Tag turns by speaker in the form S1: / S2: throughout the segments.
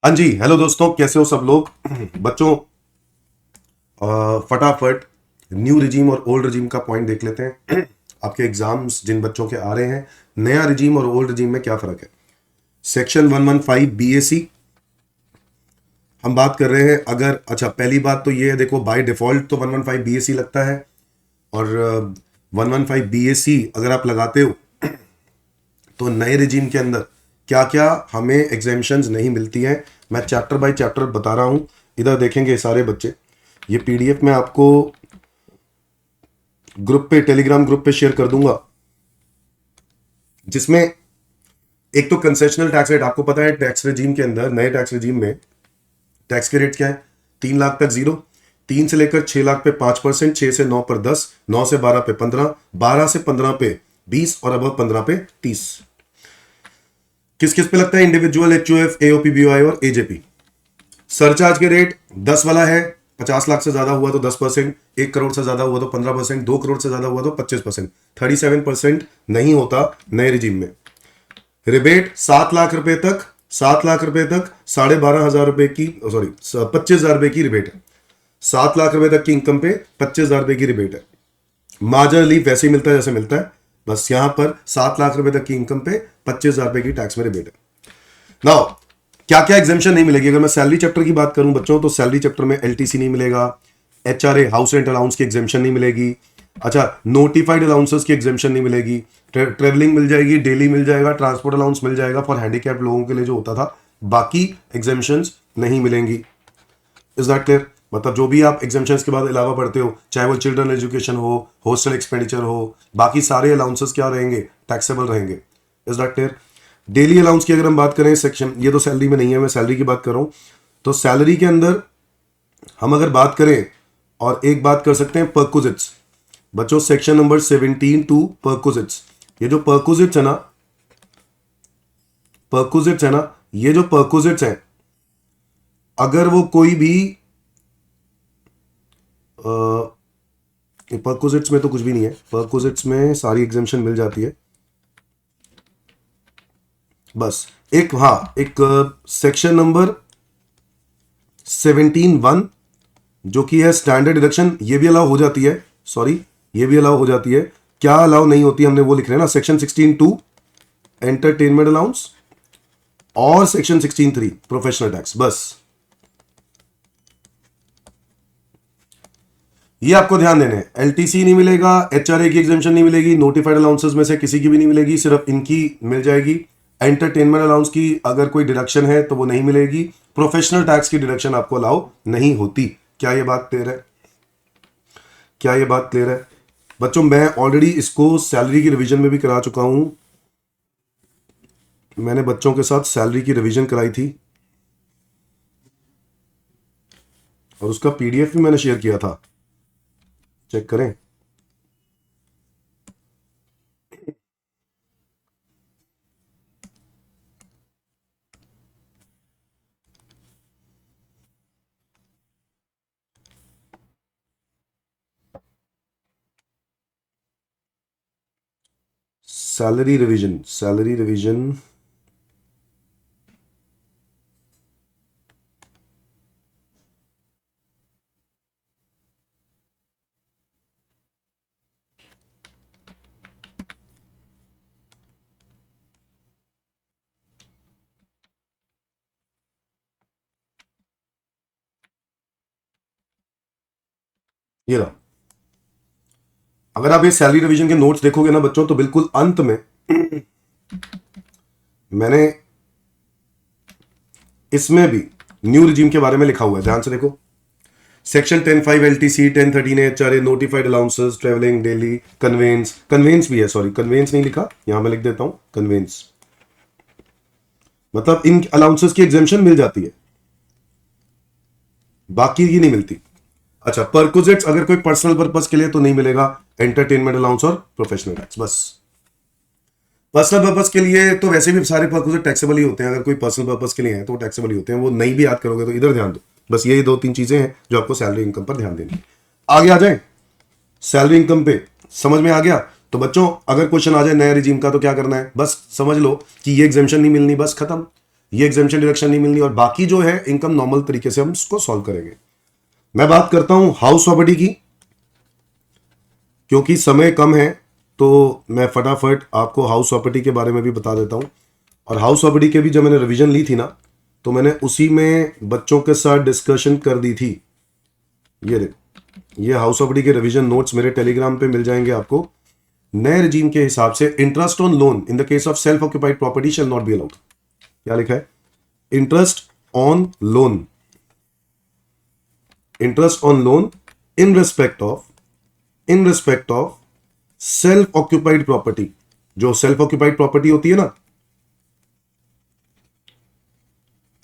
S1: हाँ जी, हेलो दोस्तों, कैसे हो सब लोग। बच्चों, फटाफट न्यू रिजीम और ओल्ड रिजीम का पॉइंट देख लेते हैं। आपके एग्जाम्स जिन बच्चों के आ रहे हैं, नया रिजीम और ओल्ड रिजीम में क्या फर्क है। सेक्शन 115 बीएसी हम बात कर रहे हैं। अगर अच्छा, पहली बात तो ये है, देखो बाय डिफॉल्ट तो 115 बीएसी लगता है, और 115 बीएसी अगर आप लगाते हो तो नए रिजीम के अंदर क्या क्या हमें एग्जेम्पशंस नहीं मिलती हैं, मैं चैप्टर बाय चैप्टर बता रहा हूं। इधर देखेंगे सारे बच्चे, ये पीडीएफ मैं आपको ग्रुप पे, टेलीग्राम ग्रुप पे शेयर कर दूंगा, जिसमें एक तो कंसेशनल टैक्स रेट आपको पता है। टैक्स रेजीम के अंदर, नए टैक्स रेजीम में टैक्स के रेट क्या है। 3 लाख तक 0, 3 से लेकर 6 लाख पे 5%, 6 से 9 पर 10, 9 से 12 पे 15, 12 से 15 पे 20 और अब 15 पे 30। किस किस पे लगता है, इंडिविजुअल, एचयूएफ, एओपी, बीओआई और एजेपी। सरचार्ज के रेट 10 वाला है, 50 लाख से ज्यादा हुआ तो 10%, 1 करोड़ से ज्यादा हुआ तो 15%, 2 करोड़ से ज्यादा हुआ तो 25%, 37% नहीं होता नए रिजीम में। रिबेट 7 लाख रुपए तक, 7 लाख रुपए तक 12,500 रुपए की, सॉरी 25,000 रुपए की रिबेट है। 7 लाख रुपए तक की इनकम पे 25,000 रुपए की रिबेट है। मार्जिनल रिलीफ वैसे ही मिलता है जैसे मिलता है, बस यहां पर 7 लाख रुपए तक की इनकम पे 25,000 रुपए की टैक्स में रिबेट है। नाउ, क्या क्या एग्जामेशन नहीं मिलेगी। अगर मैं सैलरी चैप्टर की बात करूं बच्चों, तो सैलरी चैप्टर में एलटीसी नहीं मिलेगा, एचआरए हाउस रेंट अलाउंस की एग्जामेशन नहीं मिलेगी। अच्छा, नोटिफाइड अलाउंसेस की एग्जामेशन नहीं मिलेगी। ट्रेवलिंग मिल जाएगी, डेली मिल जाएगा, ट्रांसपोर्ट अलाउंस मिल जाएगा फॉर हैंडीकैप लोगों के लिए जो होता था, बाकी एग्जामेशंस नहीं मिलेंगी। Is that clear. मतलब जो भी आप एग्जामेशंस के बाद अलावा पढ़ते हो, चाहे वो चिल्ड्रन एजुकेशन हो, हॉस्टल एक्सपेंडिचर हो, बाकी सारे अलाउंसेस क्या रहेंगे, टैक्सेबल रहेंगे। Is that clear. Daily allowance की अगर हम बात करें, सेक्शन, ये तो सैलरी में नहीं है, मैं सैलरी की बात कर रहा हूं। तो सैलरी के अंदर हम अगर बात करें, और एक बात कर सकते हैं परक्विजिट्स। बच्चों, सेक्शन नंबर 17 टू परक्विजिट्स। ये जो परक्विजिट्स है ना, परक्विजिट्स है ना, ये जो परक्विजिट्स हैं, अगर वो कोई भी परक्विजिट्स में तो कुछ भी नहीं है, परक्विजिट्स में सारी एग्जामेशन मिल जाती है। बस एक, हाँ, एक सेक्शन नंबर 17(1) जो कि है स्टैंडर्ड डिडक्शन, ये भी अलाउ हो जाती है। सॉरी, ये भी अलाउ हो जाती है। क्या अलाउ नहीं होती हमने वो लिख रहे हैं ना, सेक्शन 16(2) एंटरटेनमेंट अलाउंस, और सेक्शन 16(3) प्रोफेशनल टैक्स। बस ये आपको ध्यान देने हैं। एलटीसी नहीं मिलेगा, एचआरए की एग्जामेशन नहीं मिलेगी, नोटिफाइड अलाउंसेस में से किसी की भी नहीं मिलेगी, सिर्फ इनकी मिल जाएगी। एंटरटेनमेंट अलाउंस की अगर कोई डिडक्शन है तो वो नहीं मिलेगी। प्रोफेशनल टैक्स की डिडक्शन आपको अलाउ नहीं होती। क्या ये बात क्लियर है? क्या ये बात क्लियर है बच्चों? मैं ऑलरेडी इसको सैलरी की रिवीजन में भी करा चुका हूं। मैंने बच्चों के साथ सैलरी की रिवीजन कराई थी, और उसका पीडीएफ भी मैंने शेयर किया था, चेक करें। सैलरी रिवीजन, सैलरी रिवीजन, ये रहा। अगर आप ये सैलरी रिवीजन के नोट्स देखोगे ना बच्चों, तो बिल्कुल अंत में मैंने इसमें भी न्यू रिजीम के बारे में लिखा हुआ है, ध्यान से देखो। Section 10(5) LTC, 10(13) HRA, notified allowances, travelling, daily, conveyance, conveyance भी है, सॉरी कन्वेंस नहीं लिखा, यहां मैं लिख देता हूं कन्वेंस। मतलब इन अलाउंसेस की एग्जामेशन मिल जाती है, बाकी की नहीं मिलती। अच्छा, परक्विजिट्स अगर कोई पर्सनल पर्पस के लिए तो नहीं मिलेगा, एंटरटेनमेंट अलाउंस और प्रोफेशनल टैक्स, बस। पर्सनल पर्पस के लिए तो वैसे भी सारे पर्क्विजिट टैक्सेबल ही होते हैं। अगर कोई पर्सनल पर्पस के लिए है तो टैक्सेबल ही होते हैं, वो नहीं भी याद करोगे तो इधर ध्यान दो। बस यही 2-3 चीजें हैं जो आपको सैलरी इनकम पर ध्यान देनी है। आगे आ जाए सैलरी इनकम पे, समझ में आ गया? तो बच्चों, अगर क्वेश्चन आ जाए नया रिजीम का तो क्या करना है, बस समझ लो कि ये एग्जामेशन नहीं मिलनी, बस खत्म। ये एग्जेम्पशन डिडक्शन नहीं मिलनी, और बाकी जो है इनकम नॉर्मल तरीके से हम इसको सॉल्व करेंगे। मैं बात करता हूं हाउस प्रॉपर्टी की, क्योंकि समय कम है तो मैं फटाफट आपको हाउस प्रॉपर्टी के बारे में भी बता देता हूं। और हाउस प्रॉपर्टी के भी जब मैंने रिवीजन ली थी ना, तो मैंने उसी में बच्चों के साथ डिस्कशन कर दी थी। ये देख, ये हाउस प्रॉपर्टी के रिवीजन नोट्स मेरे टेलीग्राम पे मिल जाएंगे आपको। नए रिजीम के हिसाब से interest on loan in the case of self occupied property shall not be allowed. क्या लिखा है? Interest on loan, interest on loan in respect of self occupied property. जो सेल्फ ऑक्यूपाइड प्रॉपर्टी होती है ना,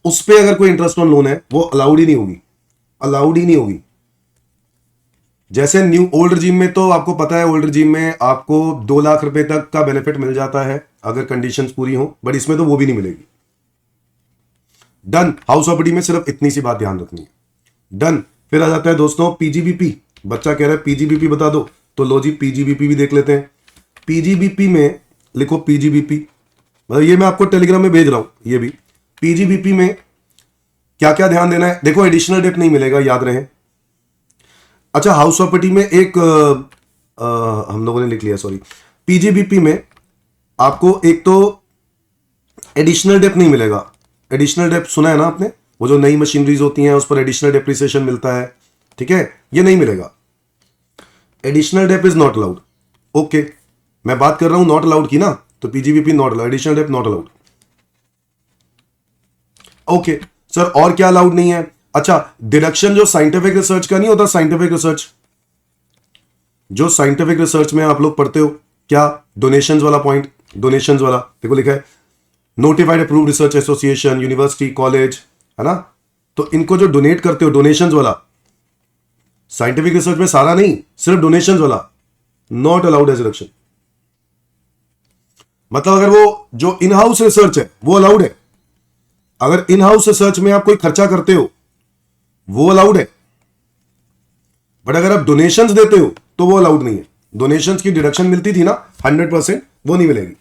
S1: उस पे अगर कोई इंटरेस्ट ऑन लोन है वो अलाउड ही नहीं होगी, अलाउड ही नहीं होगी। जैसे न्यू ओल्ड रिजीम में तो आपको पता है, ओल्ड रिजीम में आपको 2 लाख रुपए तक का बेनिफिट मिल जाता है अगर कंडीशंस पूरी हो, बट इसमें तो वो भी नहीं मिलेगी। डन। हाउस प्रॉपर्टी में सिर्फ इतनी सी बात ध्यान रखनी है। डन। फिर आ जाता है दोस्तों पीजीबीपी। बच्चा कह रहा है पीजीबीपी बता दो, तो लो जी पीजीबीपी भी देख लेते हैं। पीजीबीपी में लिखो पीजीबीपी, मतलब ये मैं आपको टेलीग्राम में भेज रहा हूं। ये भी पीजीबीपी में क्या क्या ध्यान देना है, देखो एडिशनल डेट नहीं मिलेगा, याद रहे। अच्छा, हाउस प्रॉपर्टी में एक हम लोगों ने लिख लिया, सॉरी। पीजीबीपी में आपको एक तो एडिशनल डेप नहीं मिलेगा। एडिशनल डेप सुना है ना आपने, वो जो नई मशीनरीज होती हैं उस पर एडिशनल डेप्रिसिएशन मिलता है, ठीक है, ये नहीं मिलेगा। Additional dep is not allowed. Okay, मैं बात कर रहा हूं नॉट अलाउड की ना, तो PGBP not allowed, additional dep not allowed. Okay sir, और क्या अलाउड नहीं है? अच्छा, डिडक्शन जो साइंटिफिक रिसर्च का नहीं होता, साइंटिफिक रिसर्च, जो साइंटिफिक रिसर्च में आप लोग पढ़ते हो, क्या डोनेशंस वाला पॉइंट, डोनेशंस वाला देखो लिखा है notified approved research association, university, college, है ना, तो इनको जो डोनेट करते हो, डोनेशंस वाला, साइंटिफिक रिसर्च में सारा नहीं, सिर्फ डोनेशंस वाला नॉट अलाउड एज डिडक्शन। मतलब अगर वो जो इन हाउस रिसर्च है वो अलाउड है, अगर इन हाउस रिसर्च में आप कोई खर्चा करते हो वो अलाउड है, बट अगर आप डोनेशंस देते हो तो वो अलाउड नहीं है। डोनेशंस की डिडक्शन मिलती थी ना 100%, वो नहीं मिलेगी।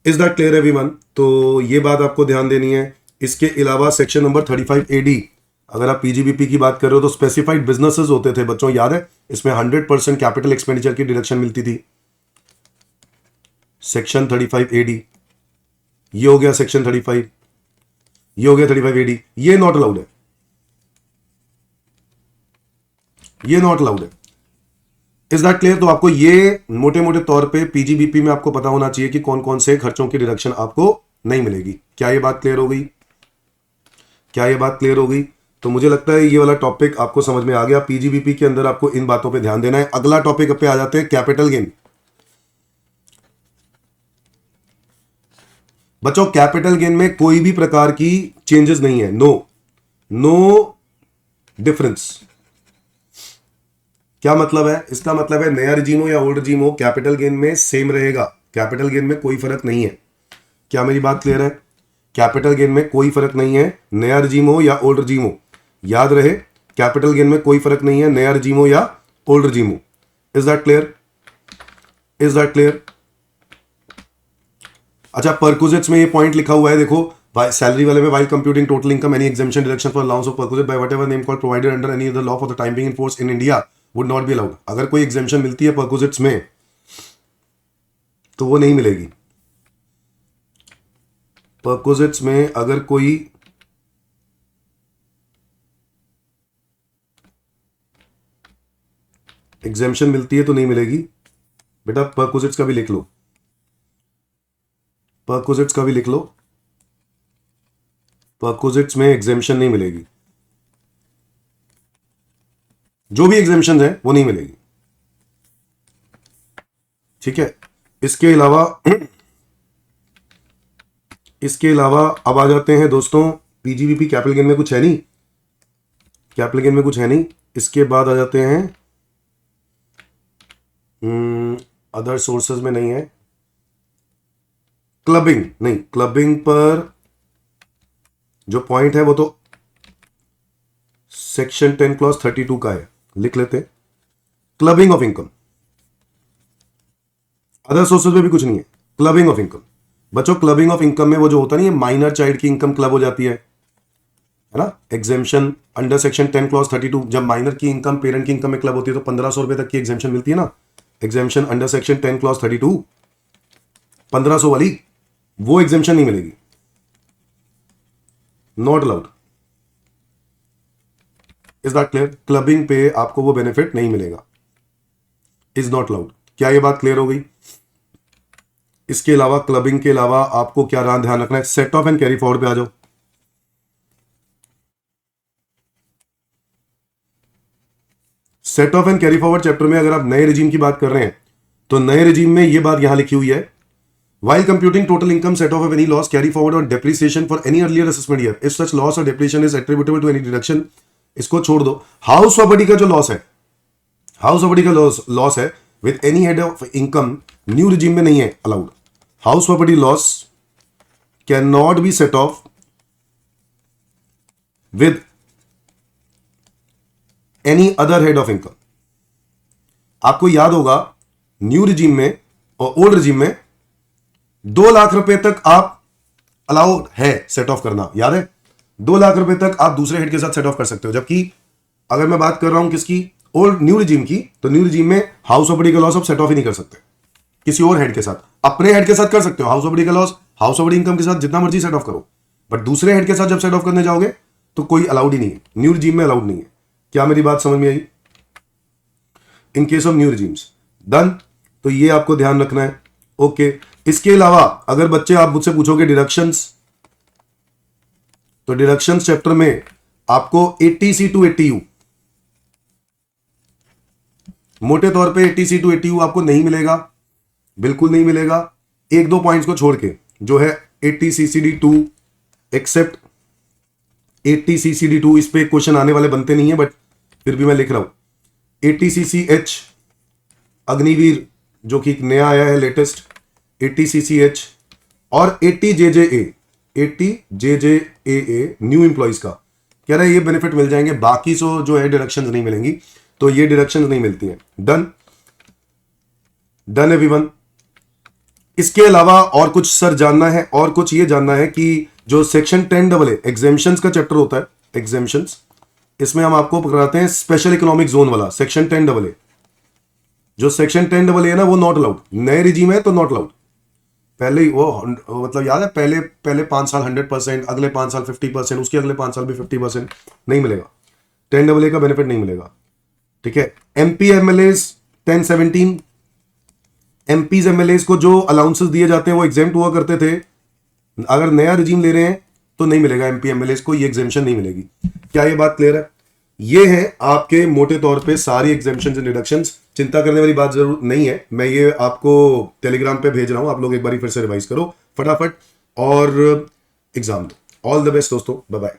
S1: Is that clear everyone? तो ये बात आपको ध्यान देनी है। इसके अलावा सेक्शन नंबर 35 AD, अगर आप पीजीबीपी की बात कर रहे हो तो स्पेसिफाइड बिजनेसेस होते थे बच्चों, याद है, इसमें 100% कैपिटल एक्सपेंडिचर की डिडक्शन मिलती थी। सेक्शन 35 AD, ये हो गया सेक्शन 35, ये हो गया 35 AD, ये नॉट अलाउड है, ये नॉट अलाउड है। Is that clear? तो आपको ये मोटे मोटे तौर पे पीजीबीपी में आपको पता होना चाहिए कि कौन कौन से खर्चों की डिडक्शन आपको नहीं मिलेगी। क्या ये बात क्लियर हो गई? क्या ये बात क्लियर हो गई? तो मुझे लगता है ये वाला टॉपिक आपको समझ में आ गया। पीजीबीपी के अंदर आपको इन बातों पे ध्यान देना है। अगला टॉपिक पे आ जाते हैं, कैपिटल गेन। बच्चों, कैपिटल गेन में कोई भी प्रकार की चेंजेस नहीं है, नो डिफरेंस। क्या मतलब है? इसका मतलब है नया रिजीम हो या ओल्ड रिजीम हो, कैपिटल गेन में सेम रहेगा, कैपिटल गेन में कोई फर्क नहीं है। क्या मेरी बात क्लियर है? कैपिटल गेन में कोई फर्क नहीं है, नया रिजीम हो या ओल्ड रिजीम हो, याद रहे, कैपिटल गेन में कोई फर्क नहीं है, नया रिजीम हो या ओल्ड रिजीम हो। Is that clear? Is that clear? अच्छा, परक्विजिट्स में ये पॉइंट लिखा हुआ है, देखो सैलरी वाले में, while computing total income any exemption deduction for allowance of perquisite by whatever name called provided under any other law for the time being in force in India would not be allowed. अगर कोई exemption मिलती है perquisites में तो वो नहीं मिलेगी। Perquisites में अगर कोई एग्जेम्पशन मिलती है तो नहीं मिलेगी। बेटा परक्विजिट्स का भी लिख लो, परक्विजिट्स का भी लिख लो, परक्विजिट्स में एग्जेम्पशन नहीं मिलेगी, जो भी एग्जेम्पशन है वो नहीं मिलेगी, ठीक है। इसके अलावा अब आ जाते हैं दोस्तों, पीजीबीपी कैपिटल गेन में कुछ है नहीं, कैपिटल गेन में कुछ है नहीं। इसके बाद आ जाते हैं अदर सोर्सेज में नहीं है, क्लबिंग नहीं, क्लबिंग पर जो पॉइंट है वो तो सेक्शन 10 क्लॉज 32 का है, लिख लेते हैं, clubbing of income. Other sources में भी कुछ नहीं है, क्लबिंग ऑफ इनकम। बच्चों क्लबिंग ऑफ इनकम में वो जो होता नहीं है, माइनर चाइल्ड की इनकम क्लब हो जाती है ना, एग्जेम्पशन अंडर सेक्शन 10 क्लॉज 32, जब माइनर की इनकम पेरेंट की इनकम में क्लब होती है तो 1500 रुपए तक की एग्जेम्पशन मिलती है ना, एग्जेम्पशन अंडर सेक्शन 10 क्लॉज 32, 1500 वाली, वो एग्जेम्पशन नहीं मिलेगी, not allowed. Is that clear? Clubbing पे आपको वो बेनिफिट नहीं मिलेगा, इज नॉट अलाउड। क्या ये बात क्लियर हो गई? इसके अलावा क्लबिंग के अलावा आपको क्या ध्यान रखना है? Set of and carry forward पे आ जाओ। Set of and carry forward chapter में अगर आप नए रिजीम की बात कर रहे हैं तो नए रिजीम में ये बात यहां लिखी हुई है, while computing total income set off of any loss carry forward or depreciation for any earlier assessment year if such loss or depreciation is attributable to any deduction। इसको छोड़ दो। हाउस प्रॉपर्टी का जो लॉस है, house property का loss है with any head of income, new regime में नहीं है allowed. House property loss can not be set of with any other head of income. आपको याद होगा न्यू रिजीम में और ओल्ड रिजीम में 2 लाख रुपए तक आप अलाउड है सेट ऑफ करना, याद है? 2 लाख रुपए तक आप दूसरे हेड के साथ सेट ऑफ कर सकते हो, जबकि अगर मैं बात कर रहा हूं किसकी, ओल्ड न्यू रिजीम की, तो न्यू रिजीम में हाउस प्रॉपर्टी का लॉस आप सेट ऑफ ही नहीं कर सकते किसी और हेड के साथ। अपने हेड के साथ कर सकते हो हाउस प्रॉपर्टी का लॉस, हाउस प्रॉपर्टी इनकम के साथ जितना मर्जी सेट ऑफ करो, बट दूसरे हेड के साथ जब सेट ऑफ करने जाओगे तो कोई अलाउड ही नहीं है, न्यू रिजीम में अलाउड नहीं है। क्या मेरी बात समझ में आई? In case of new regimes done, तो ये आपको ध्यान रखना है। ओके इसके अलावा अगर बच्चे आप मुझसे पूछोगे डिडक्शंस, तो डिडक्शंस चैप्टर में आपको 80C टू 80U, मोटे तौर पे 80C टू 80U आपको नहीं मिलेगा, बिल्कुल नहीं मिलेगा, 1-2 पॉइंट्स को छोड़ के, जो है 80CCD2 एक्सेप्ट 80CCD2, इस पे क्वेश्चन आने वाले बनते नहीं है बट फिर भी मैं लिख रहा हूं। 80CCH अग्निवीर जो कि नया आया है लेटेस्ट, 80CCH और 80JJA, 80JJAA न्यू एम्प्लॉइज का कह रहा है ये बेनिफिट मिल जाएंगे, बाकी सो जो है डिडक्शंस नहीं मिलेंगी, तो ये डिडक्शंस नहीं मिलती हैं। Done done everyone. इसके अलावा और कुछ सर जानना है, और कुछ ये जानना है कि जो सेक्शन 10AA एग्जेम्पशंस का चैप्टर होता है, एग्जेम्पशंस, इसमें हम आपको पकड़ाते हैं स्पेशल इकोनॉमिक जोन वाला सेक्शन 10AA। जो सेक्शन 10AA है ना वो नॉट अलाउड, नए रिजीम है तो नॉट अलाउड। पहले ही वो मतलब याद है, पहले 5 साल 100%, अगले 5 साल 50%, उसके अगले 5 साल भी 50% नहीं मिलेगा, 10AA का बेनिफिट नहीं मिलेगा। ठीक है, MP MLAs 1017, MPs MLAs को जो अलाउंसेस दिए जाते हैं वो एग्जेम्प्ट हुआ करते थे, अगर नया रिजीम ले रहे हैं तो नहीं मिलेगा, MP MLAs को ये एग्जेम्पशन नहीं मिलेगी। क्या ये बात क्लियर है? ये है आपके मोटे तौर पे सारी एग्जेम्पशंस एंड डिडक्शंस, चिंता करने वाली बात जरूर नहीं है, मैं ये आपको टेलीग्राम पे भेज रहा हूं, आप लोग एक बार फिर से रिवाइज करो फटाफट और एग्जाम दो। ऑल द बेस्ट दोस्तों, बाय बाय।